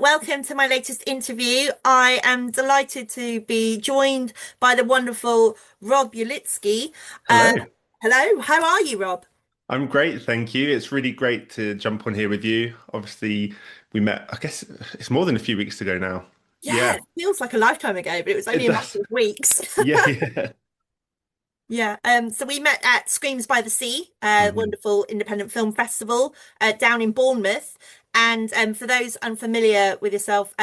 welcome to my latest interview. I am delighted to be joined by the wonderful Rob Ulitski. Uh, Hello. Hello, how are you, Rob? I'm great, thank you. It's really great to jump on here with you. Obviously, we met, I guess it's more than a few weeks ago now. Yeah, Yeah, it feels like a lifetime ago, but it was only it a matter does. of weeks. Yeah, yeah. Yeah, so we met at Screams by the Sea, hmm wonderful independent film festival down in Bournemouth. And for those unfamiliar with yourself,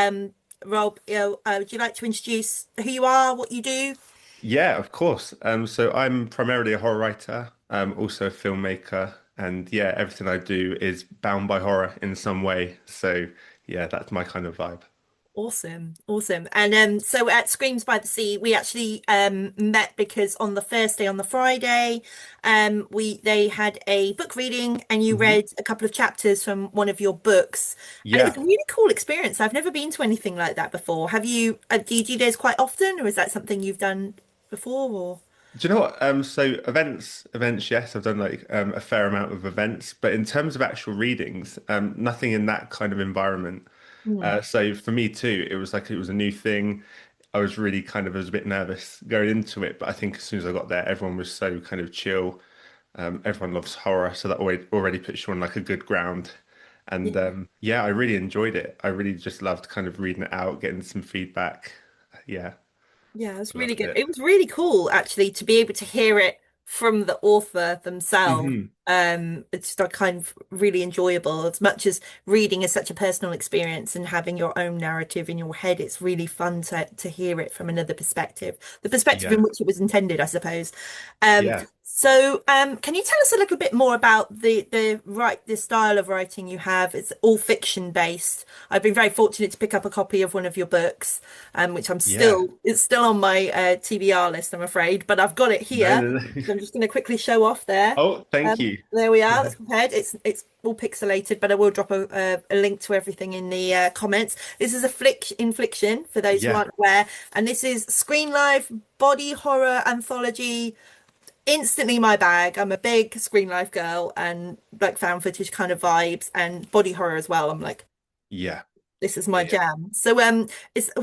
Rob, would you like to introduce who you are, what you do? Yeah, of course. So I'm primarily a horror writer, also a filmmaker, and yeah, everything I do is bound by horror in some way. So yeah, that's my kind of vibe. Awesome, awesome. And so at Screams by the Sea, we actually met because on the Thursday, on the Friday, we they had a book reading and you hmm read a couple of chapters from one of your books. And it was Yeah. a really cool experience. I've never been to anything like that before. Have you, do you do those quite often, or is that something you've done before or? Do you know what? So events, yes, I've done like a fair amount of events, but in terms of actual readings, nothing in that kind of environment. Hmm. So for me too, it was a new thing. I was a bit nervous going into it, but I think as soon as I got there, everyone was so kind of chill. Everyone loves horror, so that already puts you on like a good ground. And Yeah. yeah, I really enjoyed it. I really just loved kind of reading it out, getting some feedback. Yeah, Yeah, it was really loved good. it. It was really cool actually to be able to hear it from the author themselves. hmm It's like kind of really enjoyable. As much as reading is such a personal experience and having your own narrative in your head, it's really fun to hear it from another perspective, the perspective in Yeah, which it was intended, I suppose. Um, yeah. can you tell us a little bit more about the style of writing you have? It's all fiction based. I've been very fortunate to pick up a copy of one of your books, which Yeah. it's still on my TBR list, I'm afraid, but I've got it No, here. no, So no. I'm just going to quickly show off there. Oh, thank you. There we are. Yeah. That's prepared. It's all pixelated, but I will drop a link to everything in the comments. This is a flick Infliction for those who Yeah. aren't aware, and this is Screen Life body horror anthology. Instantly my bag. I'm a big Screen Life girl and like found footage kind of vibes and body horror as well. I'm like, Yeah. this is my Yeah. jam. So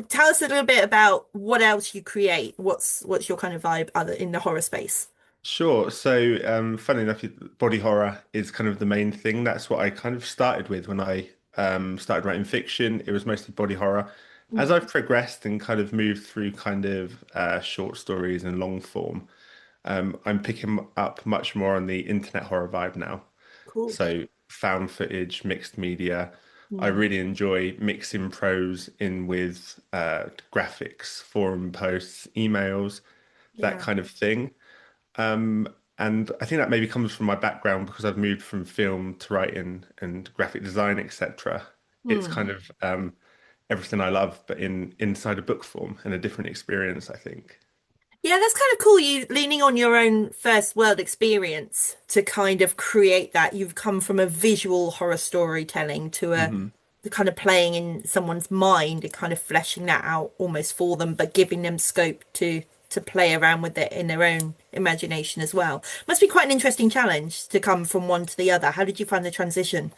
tell us a little bit about what else you create. What's your kind of vibe other in the horror space? Sure. So, funny enough, body horror is kind of the main thing. That's what I kind of started with when I started writing fiction. It was mostly body horror. As Mm, I've progressed and kind of moved through kind of short stories and long form, I'm picking up much more on the internet horror vibe now. cool. So found footage, mixed media. I Mm, really enjoy mixing prose in with graphics, forum posts, emails, that yeah. kind of thing. Um, and I think that maybe comes from my background because I've moved from film to writing and graphic design, etc. It's Hmm. kind of everything I love, but in inside a book form and a different experience, I think. Yeah, that's kind of cool. You leaning on your own first world experience to kind of create that. You've come from a visual horror storytelling to a hmm the kind of playing in someone's mind and kind of fleshing that out almost for them, but giving them scope to play around with it in their own imagination as well. Must be quite an interesting challenge to come from one to the other. How did you find the transition?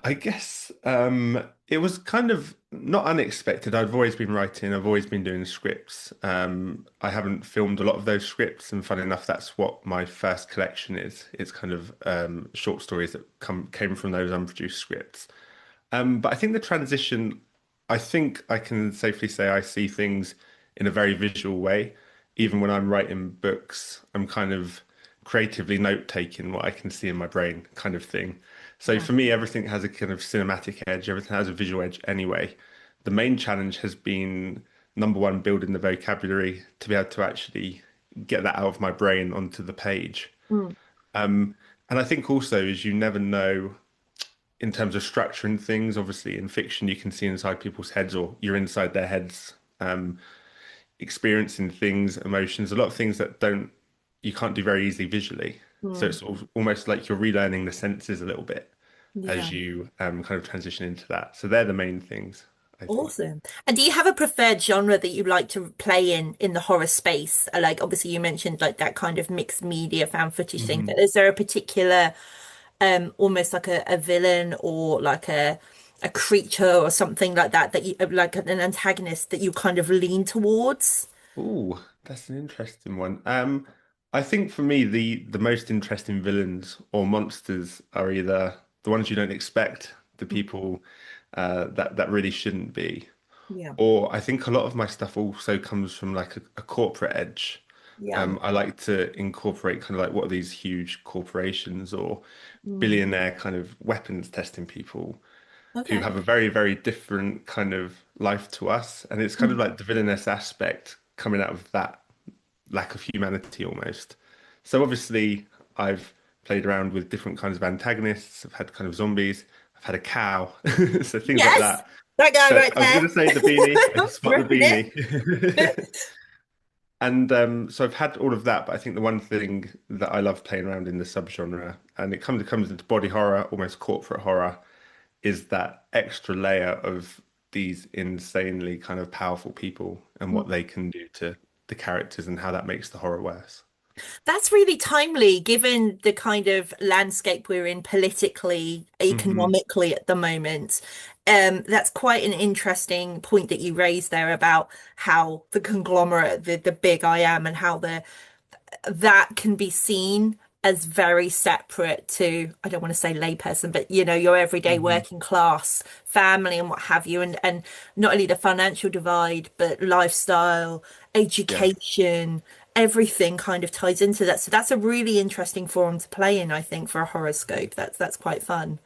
I guess it was kind of not unexpected. I've always been writing, I've always been doing scripts. I haven't filmed a lot of those scripts, and fun enough, that's what my first collection is. It's kind of short stories that came from those unproduced scripts. But I think the transition, I think I can safely say I see things in a very visual way. Even when I'm writing books, I'm kind of creatively note taking what I can see in my brain, kind of thing. So Yeah. for me, everything has a kind of cinematic edge, everything has a visual edge anyway. The main challenge has been number one, building the vocabulary to be able to actually get that out of my brain onto the page. Mm. And I think also is you never know in terms of structuring things. Obviously, in fiction, you can see inside people's heads, or you're inside their heads, experiencing things, emotions, a lot of things that don't you can't do very easily visually. So Mm. it's almost like you're relearning the senses a little bit Yeah. as you kind of transition into that. So they're the main things, I think. Awesome. And do you have a preferred genre that you like to play in the horror space? Like obviously you mentioned like that kind of mixed media found footage thing, hmm but is there a particular almost like a villain or like a a creature or something like that that you like an antagonist that you kind of lean towards? Oh, that's an interesting one. I think for me, the most interesting villains or monsters are either the ones you don't expect, the people that really shouldn't be, Yeah. or I think a lot of my stuff also comes from like a corporate edge. Yeah. I like to incorporate kind of like what are these huge corporations or Mm. billionaire kind of weapons testing people who Okay. have a very, very different kind of life to us. And it's kind of Mm. like the villainous aspect coming out of that lack of humanity almost. So obviously, I've played around with different kinds of antagonists. I've had kind of zombies. I've had a cow, so things like Yes, that. that guy So right I was going to say the there. beanie. I can spot the Right there. beanie. And so I've had all of that, but I think the one thing that I love playing around in the subgenre, and it comes into body horror, almost corporate horror, is that extra layer of these insanely kind of powerful people and what they can do to the characters and how that makes the horror worse. That's really timely given the kind of landscape we're in politically, Hmm. economically at the moment. That's quite an interesting point that you raised there about how the conglomerate, the big I am, and how that can be seen as very separate to, I don't want to say layperson, but your everyday Hmm. working class family and what have you, and not only the financial divide, but lifestyle, Yeah. education, everything kind of ties into that. So that's a really interesting forum to play in, I think, for a horoscope. That's quite fun.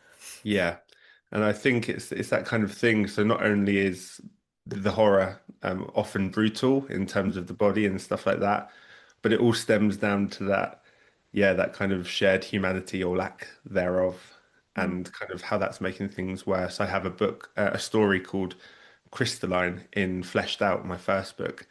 Yeah. And I think it's that kind of thing. So not only is the horror often brutal in terms of the body and stuff like that, but it all stems down to that, yeah, that kind of shared humanity or lack thereof, Mm, and kind of how that's making things worse. I have a book, a story called Crystalline in Fleshed Out, my first book,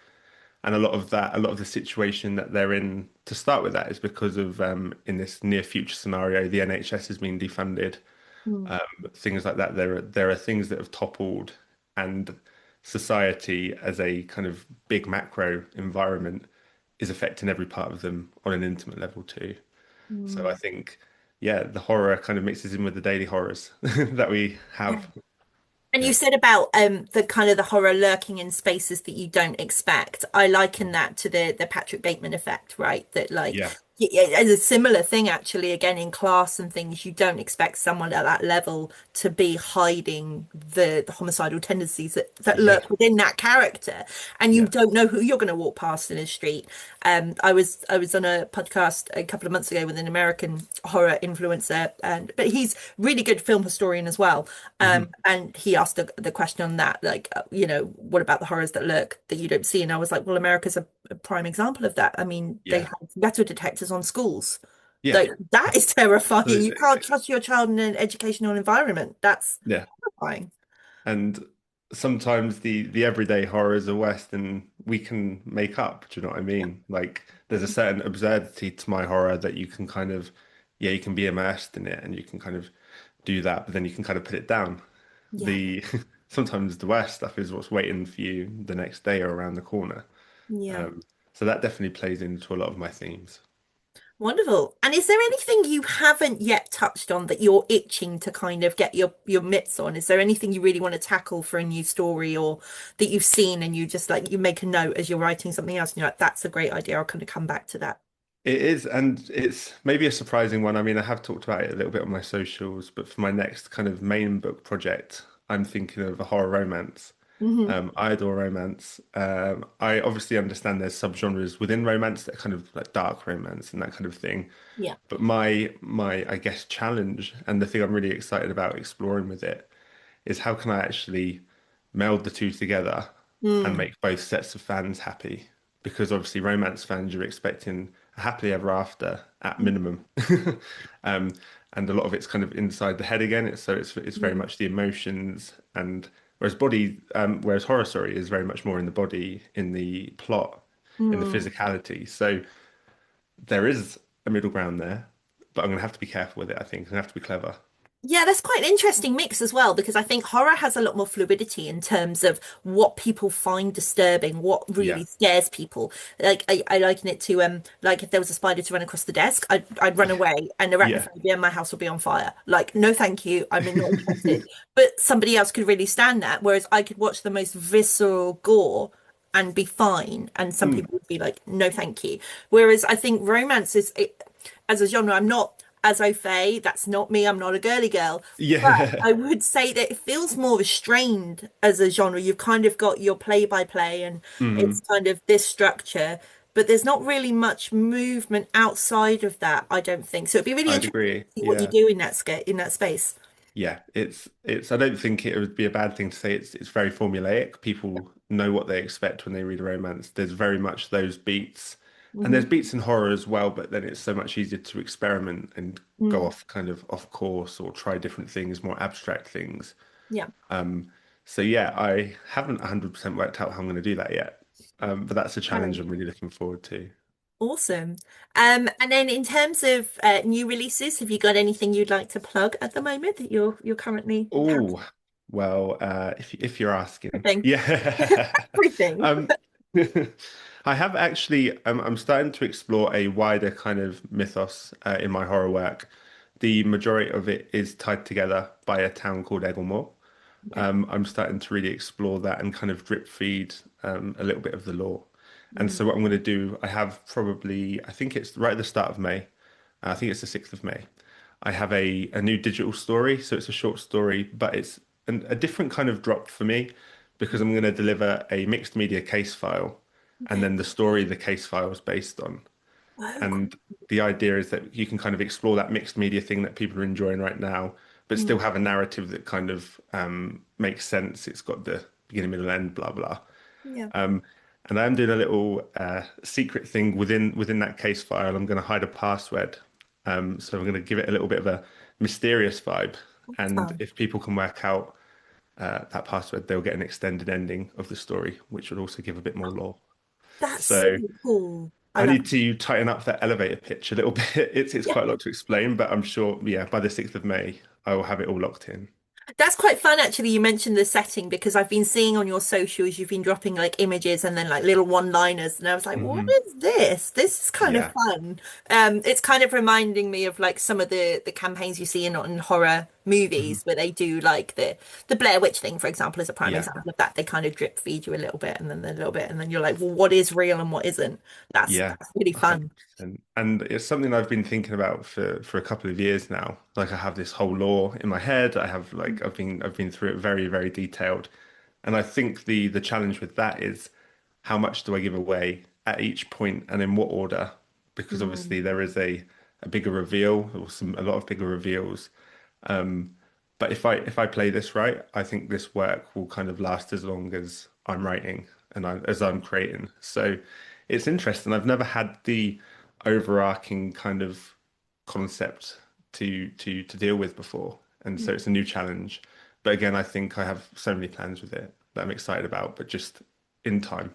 and a lot of the situation that they're in to start with that is because of in this near future scenario, the NHS has been defunded, mm, things like that. There are things that have toppled, and society as a kind of big macro environment is affecting every part of them on an intimate level too. So I mm. think, yeah, the horror kind of mixes in with the daily horrors that we Yeah. have. And you Yeah. said about the kind of the horror lurking in spaces that you don't expect. I liken that to the Patrick Bateman effect, right? That like Yeah. as a similar thing actually again in class and things, you don't expect someone at that level to be hiding the homicidal tendencies that Yeah. lurk within that character. And you Yeah. don't know who you're going to walk past in a street. I was on a podcast a couple of months ago with an American horror influencer, and but he's really good film historian as well. Hmm. And he asked the question on that, like, what about the horrors that lurk that you don't see? And I was like, well, America's a prime example of that. I mean, they Yeah. have metal detectors on schools. Yeah. Like, that is terrifying. You Absolutely. can't trust your child in an educational environment. That's Yeah. terrifying. And sometimes the everyday horrors are worse than we can make up. Do you know what I mean? Like there's a certain absurdity to my horror that you can kind of, yeah, you can be immersed in it and you can kind of do that, but then you can kind of put it down. Yeah, The sometimes the worst stuff is what's waiting for you the next day or around the corner. yeah. Um, so that definitely plays into a lot of my themes. Wonderful. And is there anything you haven't yet touched on that you're itching to kind of get your mitts on? Is there anything you really want to tackle for a new story or that you've seen and you just like you make a note as you're writing something else and you're like, that's a great idea. I'll kind of come back to that. It is, and it's maybe a surprising one. I mean, I have talked about it a little bit on my socials, but for my next kind of main book project, I'm thinking of a horror romance. Hmm. I adore romance. I obviously understand there's subgenres within romance that kind of like dark romance and that kind of thing. Yeah. But my I guess challenge and the thing I'm really excited about exploring with it is how can I actually meld the two together and Mm, make both sets of fans happy? Because obviously, romance fans, you're expecting a happily ever after at minimum. Um, and a lot of it's kind of inside the head again. So it's very mm, much the emotions, and whereas horror story is very much more in the body, in the plot, in the mm. physicality. So there is a middle ground there, but I'm gonna have to be careful with it. I think I'm gonna have to be clever. Yeah, that's quite an interesting mix as well, because I think horror has a lot more fluidity in terms of what people find disturbing, what Yeah. really scares people. Like I liken it to like if there was a spider to run across the desk, I'd run away and Yeah. arachnophobia and my house would be on fire. Like, no thank you, I'm not interested. But somebody else could really stand that, whereas I could watch the most visceral gore and be fine, and some Mm. people would be like, no thank you. Whereas I think romance is as a genre, I'm not as au fait. That's not me. I'm not a girly girl. But Yeah. I would say that it feels more restrained as a genre. You've kind of got your play by play, and it's Mm. kind of this structure, but there's not really much movement outside of that, I don't think. So it'd be really I'd interesting agree. to see what you Yeah. do in in that space. Yeah, I don't think it would be a bad thing to say it's very formulaic. People know what they expect when they read a romance. There's very much those beats. And there's Hmm. beats in horror as well, but then it's so much easier to experiment and go Mm. off kind of off course or try different things, more abstract things. Yeah. Um, so yeah, I haven't 100% worked out how I'm going to do that yet. But that's a challenge I'm Challenge. really looking forward to. Awesome. And then in terms of new releases, have you got anything you'd like to plug at the moment that you're currently Oh, well, if you're asking, everything? yeah. Everything. Um, I have actually. I'm starting to explore a wider kind of mythos in my horror work. The majority of it is tied together by a town called Egglemore. Okay. I'm starting to really explore that and kind of drip feed a little bit of the lore. And Mm. so what I'm going to do, I have probably, I think it's right at the start of May. I think it's the 6th of May. I have a new digital story, so it's a short story, but it's a different kind of drop for me because I'm going to deliver a mixed media case file and Okay. then the story the case file is based on. Oh, And the idea is that you can kind of explore that mixed media thing that people are enjoying right now, but still cool. have a narrative that kind of makes sense. It's got the beginning, middle, end, blah blah. Yeah. Um, and I am doing a little secret thing within that case file. I'm going to hide a password. So I'm going to give it a little bit of a mysterious vibe. And Fun. if people can work out that password, they'll get an extended ending of the story, which would also give a bit more lore. That's so So cool. I I love need to tighten up that elevator pitch a little bit. It's it. quite a lot to explain, but I'm sure, yeah, by the 6th of May, I will have it all locked in. That's quite fun, actually. You mentioned the setting because I've been seeing on your socials, you've been dropping like images and then like little one-liners, and I was like, what Hmm. is this? This is kind of Yeah. fun. It's kind of reminding me of like some of the campaigns you see in horror Hmm. movies where they do like the Blair Witch thing, for example, is a prime Yeah. example of that. They kind of drip feed you a little bit and then a little bit, and then you're like, well, what is real and what isn't? Yeah, That's really fun. 100%. And it's something I've been thinking about for a couple of years now. Like I have this whole lore in my head. I have like I've been through it very, very detailed. And I think the challenge with that is how much do I give away at each point and in what order? Because obviously Mm, there is a bigger reveal or a lot of bigger reveals. Um, but if I play this right, I think this work will kind of last as long as I'm writing and as I'm creating. So it's interesting. I've never had the overarching kind of concept to deal with before, and so mm. it's a new challenge. But again, I think I have so many plans with it that I'm excited about, but just in time.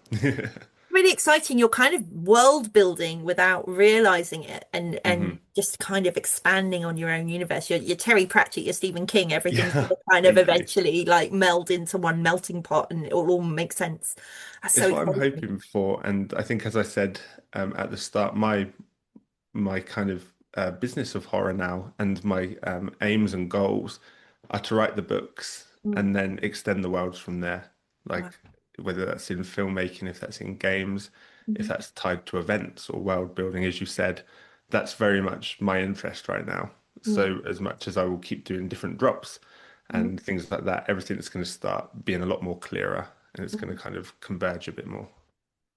Really exciting. You're kind of world building without realizing it, and Hmm. just kind of expanding on your own universe. You're Terry Pratchett, you're Stephen King. Everything's Yeah, gonna kind of thank you. eventually like meld into one melting pot, and it'll all make sense. That's so It's what I'm exciting. hoping for, and I think, as I said at the start, my kind of business of horror now and my aims and goals are to write the books Mm. and then extend the worlds from there. Wow. Like whether that's in filmmaking, if that's in games, if Mhm. that's tied to events or world building, as you said, that's very much my interest right now. Mm. So as much as I will keep doing different drops Mm. and things like that, everything's going to start being a lot more clearer and it's going Mm. to kind of converge a bit more.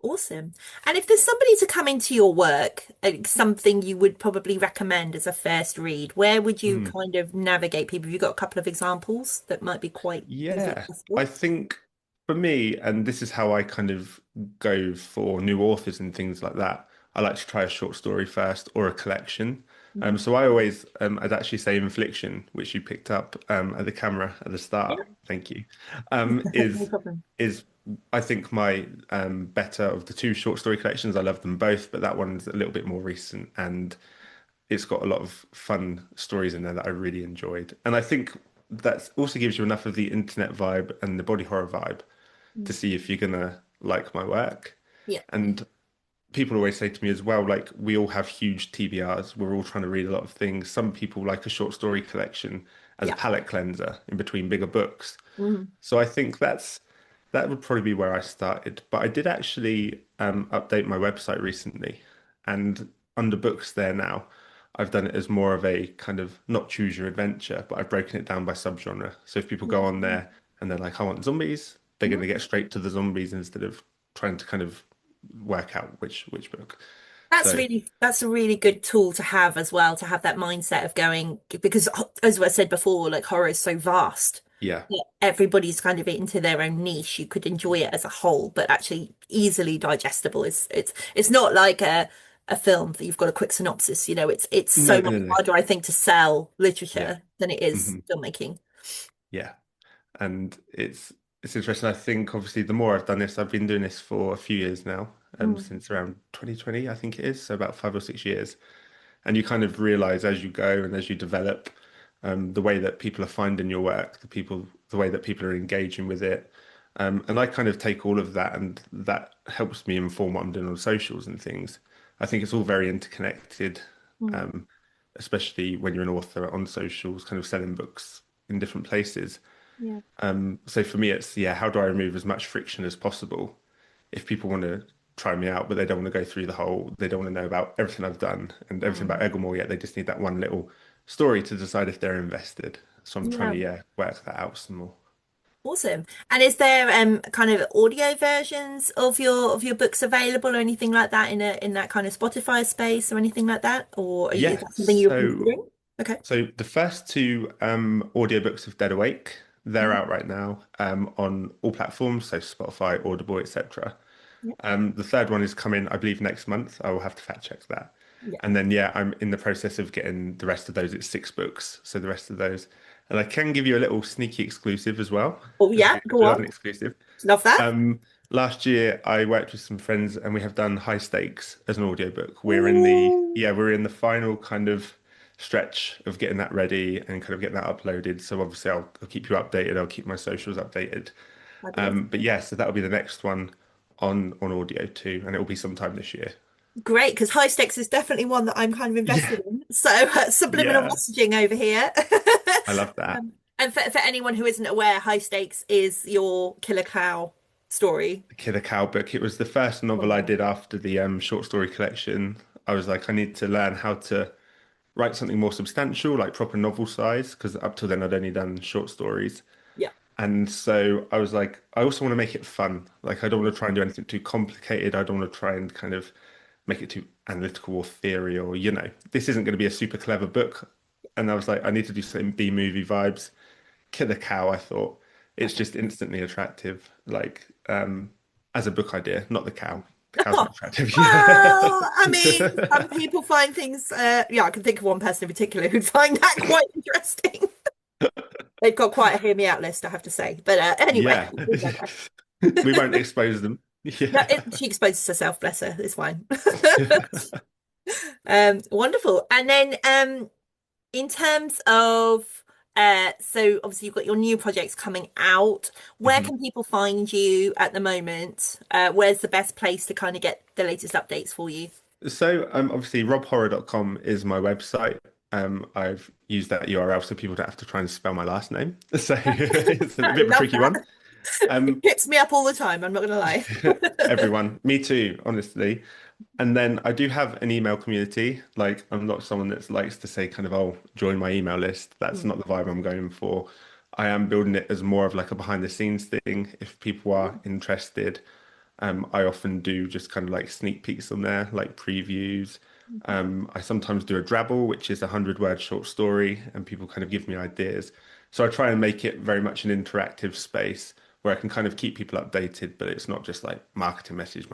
Awesome. And if there's somebody to come into your work, something you would probably recommend as a first read, where would you Hmm. kind of navigate people? Have you got a couple of examples that might be quite easily Yeah, I accessible? think for me, and this is how I kind of go for new authors and things like that, I like to try a short story first or a collection. Mhm. So I always, I'd actually say Infliction, which you picked up at the camera at the Yeah, start. Thank you. no problem. Is I think my better of the two short story collections. I love them both, but that one's a little bit more recent and it's got a lot of fun stories in there that I really enjoyed. And I think that also gives you enough of the internet vibe and the body horror vibe to Mm. see if you're gonna like my work. Yeah. And people always say to me as well, like we all have huge TBRs. We're all trying to read a lot of things. Some people like a short story collection as a Yeah. palate cleanser in between bigger books. Mhm. So I think that would probably be where I started. But I did actually update my website recently, and under books there now, I've done it as more of a kind of not choose your adventure, but I've broken it down by subgenre. So if people go on Mhm. there and they're like, I want zombies, they're going to get straight to the zombies instead of trying to kind of work out which book. So That's a really good tool to have as well, to have that mindset of going, because as I said before, like horror is so vast yeah, that everybody's kind of into their own niche. You could enjoy it as a whole, but actually easily digestible. It's not like a film that you've got a quick synopsis, it's no, so much no, no, harder, I think, to sell yeah, literature than it is hmm filmmaking. yeah. And it's interesting. I think obviously the more I've done this, I've been doing this for a few years now, Mm. since around 2020, I think it is, so about 5 or 6 years. And you kind of realize as you go and as you develop, the way that people are finding your work, the way that people are engaging with it. And I kind of take all of that, and that helps me inform what I'm doing on socials and things. I think it's all very interconnected, Mm. um, especially when you're an author on socials, kind of selling books in different places. Yeah. So for me, it's yeah, how do I remove as much friction as possible? If people want to try me out, but they don't want to go through they don't want to know about everything I've done and everything about Mm. Egglemore yet. They just need that one little story to decide if they're invested. So I'm trying Yeah. to, yeah, work that out some more. Awesome. And is there kind of audio versions of your books available or anything like that in that kind of Spotify space or anything like that? Or is Yeah, that something you're so considering? Okay. so the first two audiobooks of Dead Awake, they're Mhm. out right now on all platforms, so Spotify, Audible, etc. Yeah. The third one is coming, I believe, next month. I will have to fact check that. Yeah. And then, yeah, I'm in the process of getting the rest of those. It's 6 books, so the rest of those. And I can give you a little sneaky exclusive as well, Oh because yeah, because go we love on. an exclusive. Love that. Um, Last year, I worked with some friends, and we have done High Stakes as an audiobook. Ooh, We're in the final kind of stretch of getting that ready and kind of getting that uploaded. So obviously, I'll keep you updated. I'll keep my socials updated. fabulous. But yeah, so that'll be the next one on audio too, and it will be sometime this year. Great, because high stakes is definitely one that I'm kind of Yeah, invested in. So subliminal yeah, messaging over here. I love that. And for anyone who isn't aware, high stakes is your killer cow story. The Killer Cow book. It was the first novel I Wonderful. did after the short story collection. I was like, I need to learn how to write something more substantial, like proper novel size, because up till then I'd only done short stories. Yeah. And so I was like, I also want to make it fun. Like, I don't want to try and do anything too complicated. I don't want to try and kind of make it too analytical or theory or, this isn't going to be a super clever book. And I was like, I need to do something B-movie vibes. Killer Cow, I thought. It's Perfect. just instantly attractive. Like, as a book idea, not the cow. The cow's not attractive. Well, I mean, Yeah. some people find things, yeah, I can think of one person in particular who'd find that quite interesting. They've got quite a hear me out list, I have to say. But anyway, Yeah. we digress. We won't expose them. No, Yeah. she exposes herself, bless her, it's fine. Wonderful. And then in terms of so obviously you've got your new projects coming out. Where Mhm. can people find you at the moment? Where's the best place to kind of get the latest updates for you? So, obviously, robhorror.com is my website. I've used that URL so people don't have to try and spell my last name. So it's a I bit of a love tricky that. one. Um, It trips me up all the time, I'm not gonna lie. everyone, me too, honestly. And then I do have an email community. Like, I'm not someone that likes to say kind of, oh, join my email list. That's Mm. not the vibe I'm going for. I am building it as more of like a behind the scenes thing. If people are interested, I often do just kind of like sneak peeks on there, like previews. I sometimes do a drabble, which is a 100-word short story, and people kind of give me ideas. So I try and make it very much an interactive space where I can kind of keep people updated, but it's not just like marketing message.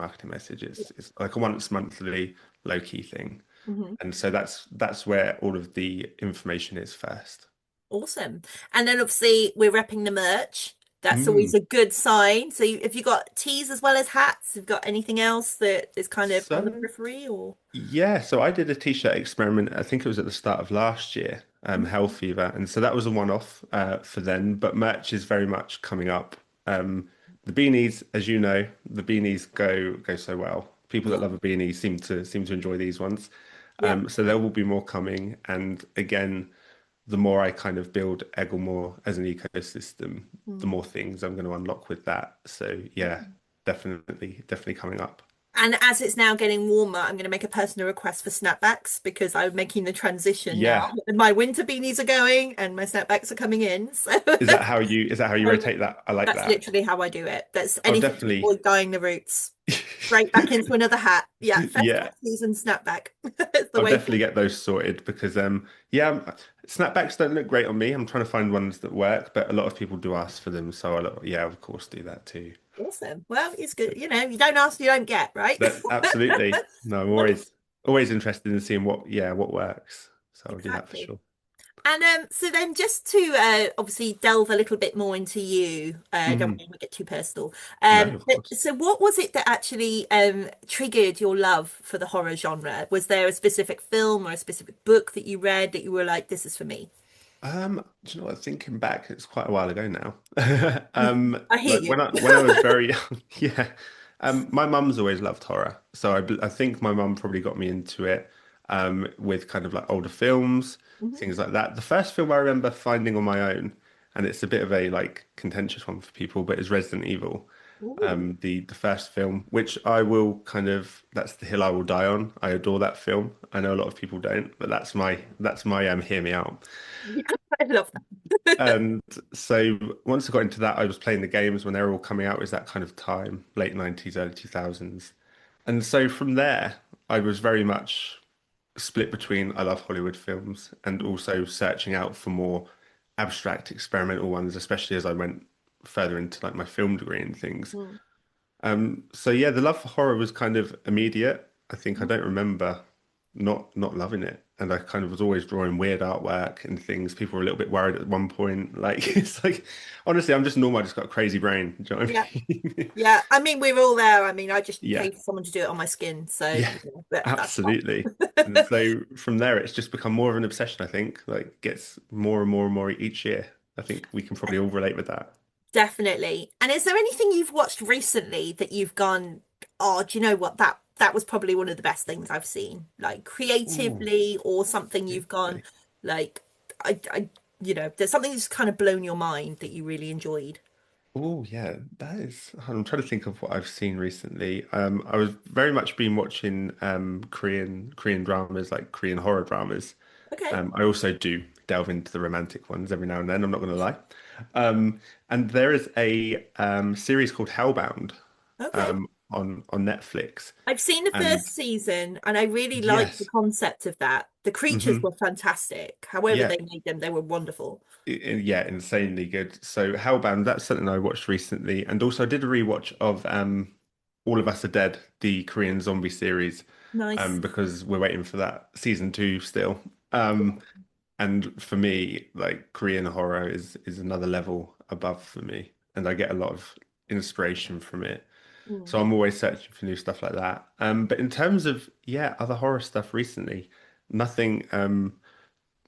It's like a once monthly low key thing. Mhm. And so that's where all of the information is first. Awesome. And then obviously we're repping the merch That's always Mm. a good sign. So have you got teas as well as hats? Have you got anything else that is kind of on the So periphery or? yeah, so I did a t-shirt experiment. I think it was at the start of last year, Hell Mm. Fever, and so that was a one-off for then. But merch is very much coming up. The beanies, as you know, the beanies go so well. People that Yeah. love a beanie seem to enjoy these ones. Yeah. So there will be more coming, and again, the more I kind of build Egglemore as an ecosystem, the Mm. more things I'm going to unlock with that. So yeah, definitely coming up. And as it's now getting warmer, I'm going to make a personal request for snapbacks because I'm making the transition now. Yeah. My winter beanies are going and my snapbacks are coming in. So Is that how you rotate that? I like that's that. literally how I do it. That's I'll anything to definitely avoid dyeing the roots. Straight back into another hat. Yeah, festival yeah, season snapback. It's the I'll way definitely forward. get those sorted because yeah, snapbacks don't look great on me. I'm trying to find ones that work, but a lot of people do ask for them, so yeah, of course do that too. Awesome. Well, it's good. You don't ask, you don't get, right? That absolutely. No, I'm Wonderful. always interested in seeing what works. So I'll do that for Exactly. sure. And so then just to obviously delve a little bit more into you, don't Hmm. want to get too personal. No, of course. So what was it that actually triggered your love for the horror genre? Was there a specific film or a specific book that you read that you were like, this is for me? Do you know what? Thinking back, it's quite a while ago now. I hear Like you. when I was very young, yeah. My mum's always loved horror, so I think my mum probably got me into it. With kind of like older films, Mhm. things like that. The first film I remember finding on my own, and it's a bit of a like contentious one for people, but is Resident Evil. Ooh. The first film, which I will kind of that's the hill I will die on. I adore that film. I know a lot of people don't, but that's my hear me out. Yeah, I love that. And so once I got into that, I was playing the games when they were all coming out. It was that kind of time, late 90s, early 2000s. And so from there, I was very much split between I love Hollywood films and also searching out for more abstract experimental ones, especially as I went further into like my film degree and things. Mm. So yeah, the love for horror was kind of immediate. I think I Mm. don't remember not loving it. And I kind of was always drawing weird artwork and things. People were a little bit worried at one point. Like it's like honestly, I'm just normal. I just got a crazy brain. Do you know what Yeah. I mean? Yeah. I mean, we're all there. I mean, I just Yeah. paid for someone to do it on my skin. So, Yeah. that's Absolutely. And fine. so from there it's just become more of an obsession, I think. Like gets more and more and more each year. I think we can probably all relate with that. Definitely. And is there anything you've watched recently that you've gone, oh, do you know what? That was probably one of the best things I've seen, like Ooh, creatively, or something you've gone, creatively. like, there's something that's kind of blown your mind that you really enjoyed. Oh yeah, that is. I'm trying to think of what I've seen recently. I was very much been watching Korean dramas, like Korean horror dramas. Okay. I also do delve into the romantic ones every now and then. I'm not going to lie. And there is a series called Hellbound Okay. on Netflix, I've seen the and first season and I really liked the yes, concept of that. The creatures hmm were fantastic. However yeah, they made them, they were wonderful. yeah, insanely good. So Hellbound, that's something I watched recently, and also I did a rewatch of All of Us Are Dead, the Korean zombie series, Nice. because we're waiting for that season two still. Um, and for me, like Korean horror is another level above for me, and I get a lot of inspiration from it. So Mm. I'm always searching for new stuff like that. But in terms of yeah, other horror stuff recently, nothing.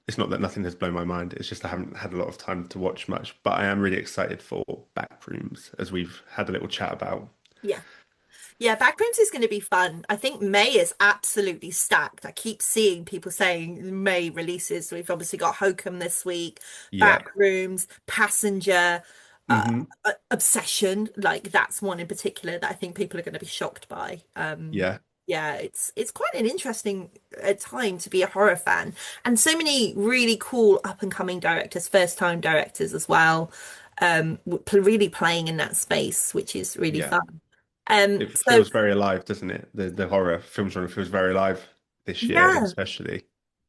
It's not that nothing has blown my mind. It's just I haven't had a lot of time to watch much. But I am really excited for Backrooms, as we've had a little chat about. Yeah. Yeah, Backrooms is going to be fun. I think May is absolutely stacked. I keep seeing people saying May releases. We've obviously got Hokum this week, Yeah. Backrooms, Passenger, uh, Hmm. Obsession. Like that's one in particular that I think people are going to be shocked by. Yeah. Yeah, it's quite an interesting time to be a horror fan, and so many really cool up and coming directors, first time directors as well. Really playing in that space, which is really Yeah. fun. It So feels very alive, doesn't it? The horror film genre feels very alive this year, yeah, especially.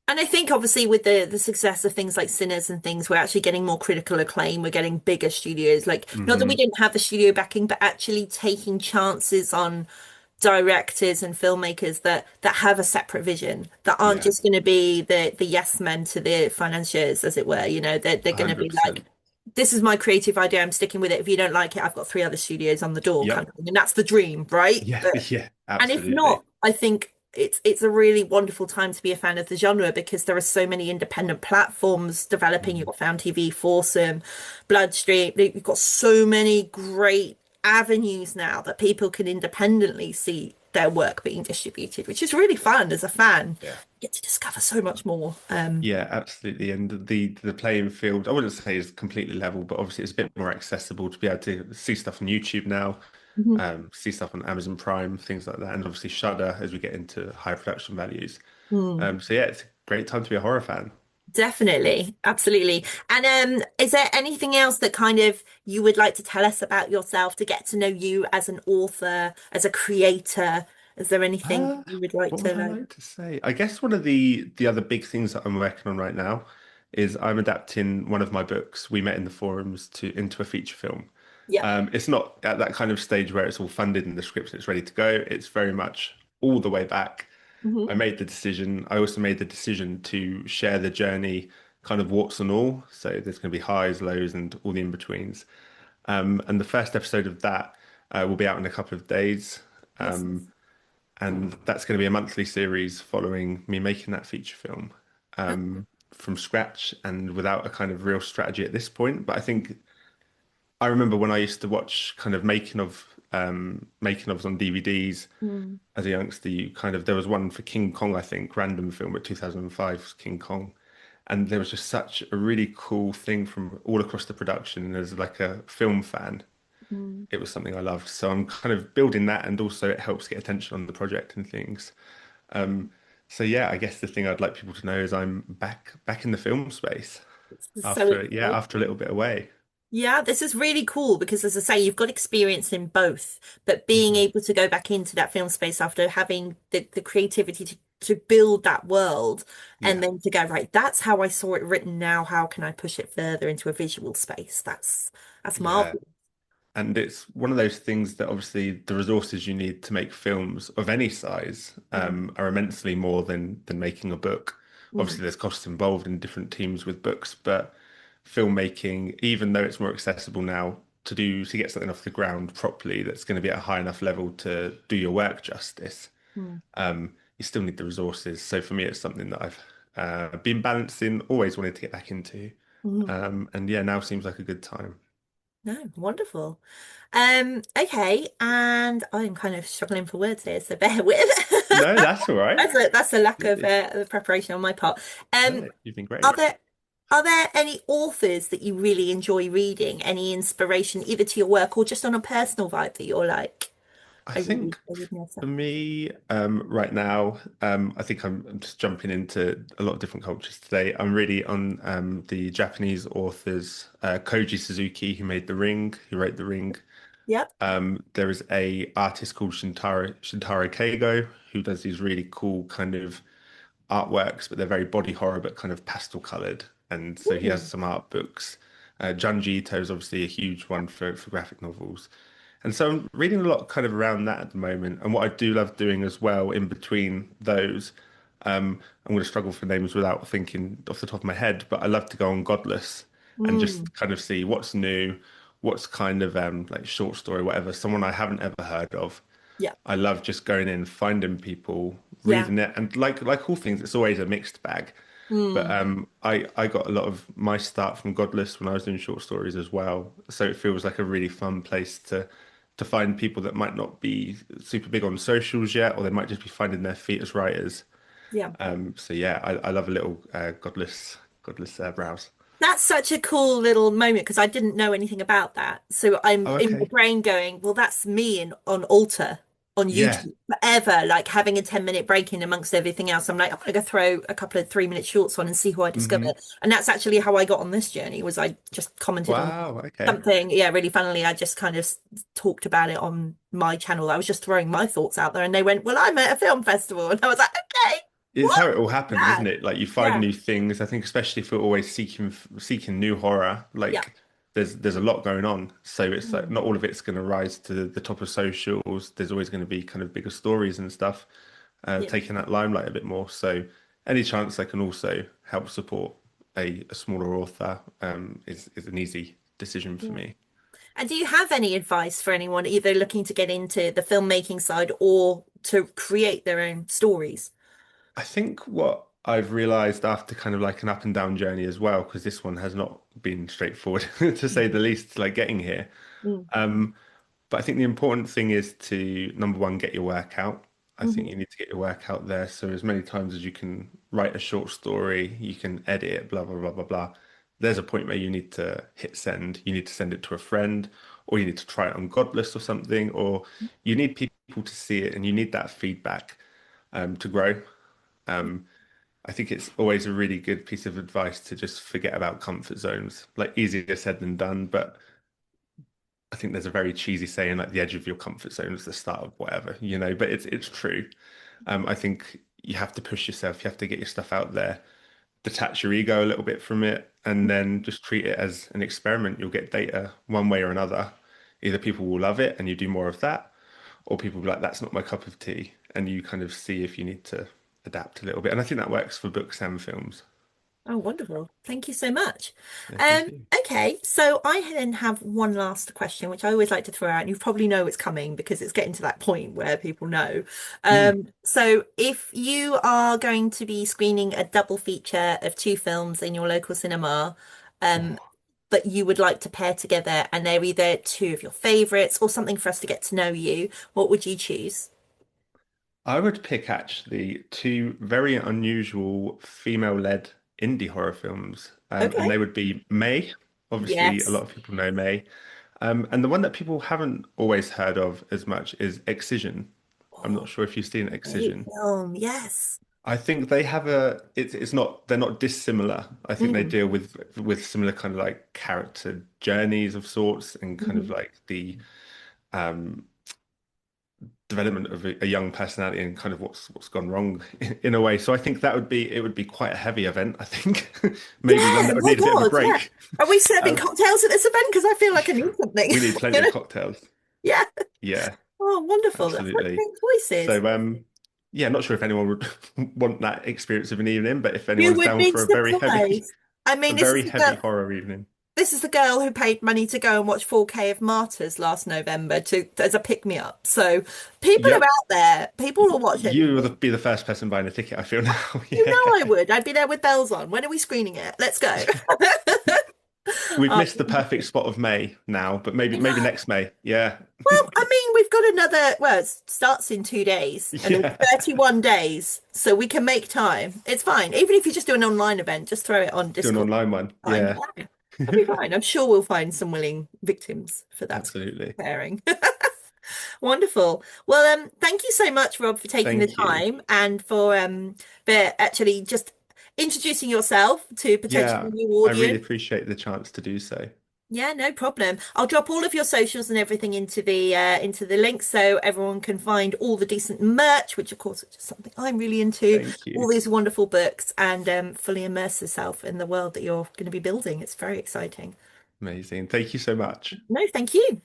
and I think obviously with the success of things like Sinners and things, we're actually getting more critical acclaim. We're getting bigger studios. Like not that we Hmm. didn't have the studio backing, but actually taking chances on directors and filmmakers that have a separate vision, that aren't Yeah. just going to be the yes men to the financiers, as it were. They're going to be like 100%. this is my creative idea. I'm sticking with it. If you don't like it, I've got three other studios on the door, kind Yep. of thing. And that's the dream, right? Yeah, yeah, And if absolutely. not, I think it's a really wonderful time to be a fan of the genre because there are so many independent platforms developing. You've Mm. got Found TV, Foursome, Bloodstream. You've got so many great avenues now that people can independently see their work being distributed, which is really fun as a fan. Yeah. You get to discover so much more. Yeah, absolutely. And the playing field, I wouldn't say is completely level, but obviously it's a bit more accessible to be able to see stuff on YouTube now, Mhm. see stuff on Amazon Prime, things like that, and obviously Shudder as we get into high production values. Mm. So yeah, it's a great time to be a horror fan. Definitely, absolutely. And is there anything else that kind of you would like to tell us about yourself to get to know you as an author, as a creator? Is there anything Uh, you would like what to would I like? like to say? I guess one of the other big things that I'm working on right now is I'm adapting one of my books, We Met in the Forums, to into a feature film. Yeah. It's not at that kind of stage where it's all funded and the script and it's ready to go. It's very much all the way back. Hmm. I made the decision. I also made the decision to share the journey, kind of warts and all. So there's going to be highs, lows, and all the in-betweens. And the first episode of that will be out in a couple of days. Yes. And that's going to be a monthly series following me making that feature film from scratch and without a kind of real strategy at this point. But I think I remember when I used to watch kind of making ofs on DVDs Mm, as a youngster. You kind of there was one for King Kong, I think, random film, but 2005's King Kong, and there was just such a really cool thing from all across the production. And as like a film fan, mm. it was something I loved. So I'm kind of building that, and also it helps get attention on the project and things. Um, so yeah, I guess the thing I'd like people to know is I'm back in the film space It's so after after a exciting. little bit away. Yeah, this is really cool because, as I say, you've got experience in both, but being Mhm. able to go back into that film space after having the creativity to build that world and Yeah, then to go, right, that's how I saw it written now. How can I push it further into a visual space? That's yeah. marvelous. And it's one of those things that obviously the resources you need to make films of any size Mm, are immensely more than making a book. mm, Obviously, there's costs involved in different teams with books, but filmmaking, even though it's more accessible now to get something off the ground properly, that's going to be at a high enough level to do your work justice, mm, you still need the resources. So for me, it's something that I've been balancing, always wanted to get back into, mm. and yeah, now seems like a good time. No, wonderful. Okay, and I'm kind of struggling for words here, so bear with. No, that's all right. That's a lack Absolutely. of preparation on my part. Um, No, you've been are great. there any authors that you really enjoy reading? Any inspiration either to your work or just on a personal vibe that you're like, I I think read for myself. me, right now, I think I'm just jumping into a lot of different cultures today. I'm really on the Japanese authors, Koji Suzuki, who made The Ring, who wrote The Ring. Yep. There is a artist called Shintaro Keigo, who does these really cool kind of artworks, but they're very body horror, but kind of pastel colored. And so he has Ooh, some art books. Junji Ito is obviously a huge one for graphic novels. And so I'm reading a lot kind of around that at the moment. And what I do love doing as well in between those, I'm going to struggle for names without thinking off the top of my head, but I love to go on Godless and mm, just kind of see what's new, what's kind of like short story, whatever, someone I haven't ever heard of. yeah, I love just going in, finding people, yeah, reading it, and like all things, it's always a mixed bag. But mm, I got a lot of my start from Godless when I was doing short stories as well. So it feels like a really fun place to find people that might not be super big on socials yet, or they might just be finding their feet as writers. yeah. So yeah, I love a little Godless browse. That's such a cool little moment because I didn't know anything about that. So I'm Oh, in my okay. brain going, well, that's me in on Alter on Yeah. YouTube forever, like having a 10-minute break in amongst everything else. I'm like, I'm gonna go throw a couple of 3-minute shorts on and see who I discover. Hmm. And that's actually how I got on this journey, was I just commented on Wow. Okay. something. Yeah, really funnily, I just kind of talked about it on my channel. I was just throwing my thoughts out there and they went, well, I'm at a film festival. And I was like, okay, It's what? how it all happens, Yeah, isn't it? Like you find yeah, new things. I think especially if we're always seeking new horror, yeah. like there's a lot going on. So it's like Mm, not all of it's going to rise to the top of socials. There's always going to be kind of bigger stories and stuff, yeah. taking that limelight a bit more. So any chance I can also help support, a smaller author is an easy decision for Yeah. me. And do you have any advice for anyone either looking to get into the filmmaking side or to create their own stories? I think what I've realized after kind of like an up and down journey as well, because this one has not been straightforward to say the least, like getting here. Mm. Um, But I think the important thing is to, number one, get your work out. I think Hmm. you need to get your work out there. So as many times as you can write a short story, you can edit it, blah, blah, blah, blah, blah. There's a point where you need to hit send. You need to send it to a friend, or you need to try it on Godless or something, or you need people to see it and you need that feedback to grow. Um, I think it's always a really good piece of advice to just forget about comfort zones. Like easier said than done, but I think there's a very cheesy saying like the edge of your comfort zone is the start of whatever, but it's true. I think you have to push yourself, you have to get your stuff out there, detach your ego a little bit from it, and then just treat it as an experiment. You'll get data one way or another. Either people will love it and you do more of that, or people will be like, that's not my cup of tea, and you kind of see if you need to adapt a little bit. And I think that works for books and films. Oh, wonderful. Thank you so much. Yeah, thank you. Okay, so I then have one last question, which I always like to throw out, and you probably know it's coming because it's getting to that point where people know. Mm. So if you are going to be screening a double feature of two films in your local cinema, um, Oh. but you would like to pair together, and they're either two of your favorites or something for us to get to know you, what would you choose? I would pick actually two very unusual female-led indie horror films, and Okay. they would be May. Obviously, a lot Yes. of people know May, and the one that people haven't always heard of as much is Excision. I'm not Oh, sure if you've seen great Excision. film. Yes. I think they have it's not they're not dissimilar. I think they Mm. deal with similar kind of like character journeys of sorts and kind of Mhm. like the um development of a young personality and kind of what's gone wrong in a way. So I think it would be quite a heavy event, I think. Maybe one Yeah, that would my need a bit of a God, yeah. break. Are we serving Um, cocktails at this event? Because I feel like I need something. we need plenty You of know? cocktails. Yeah. Yeah, Oh, wonderful. That's such absolutely. great choices. So yeah, not sure if anyone would want that experience of an evening, but if You anyone's would down be for surprised. I a mean, very heavy horror evening. this is the girl who paid money to go and watch 4K of Martyrs last November to as a pick me up. So people are Yep. out there. People will watch You will anything. be the first person buying a ticket, I feel now. You Yeah. know I would. I'd be there with bells on. When are we screening it? Let's go. We've Oh, missed the perfect spot of May now, but maybe I maybe know. next May. Yeah. Well, I mean, we've got another, well, it starts in 2 days and there's Yeah. 31 days, so we can make time. It's fine. Even if you just do an online event, just throw it on Do an Discord. online one. Fine. Yeah. Yeah, that'll be fine. I'm sure we'll find some willing victims for that Absolutely. pairing. Wonderful. Well, thank you so much, Rob, for taking the Thank you. time and for actually just introducing yourself to potentially Yeah, new I really audience. appreciate the chance to do so. Yeah, no problem. I'll drop all of your socials and everything into the link so everyone can find all the decent merch, which of course is just something I'm really into, Thank all you. these wonderful books, and fully immerse yourself in the world that you're going to be building. It's very exciting. Amazing. Thank you so much. No, thank you.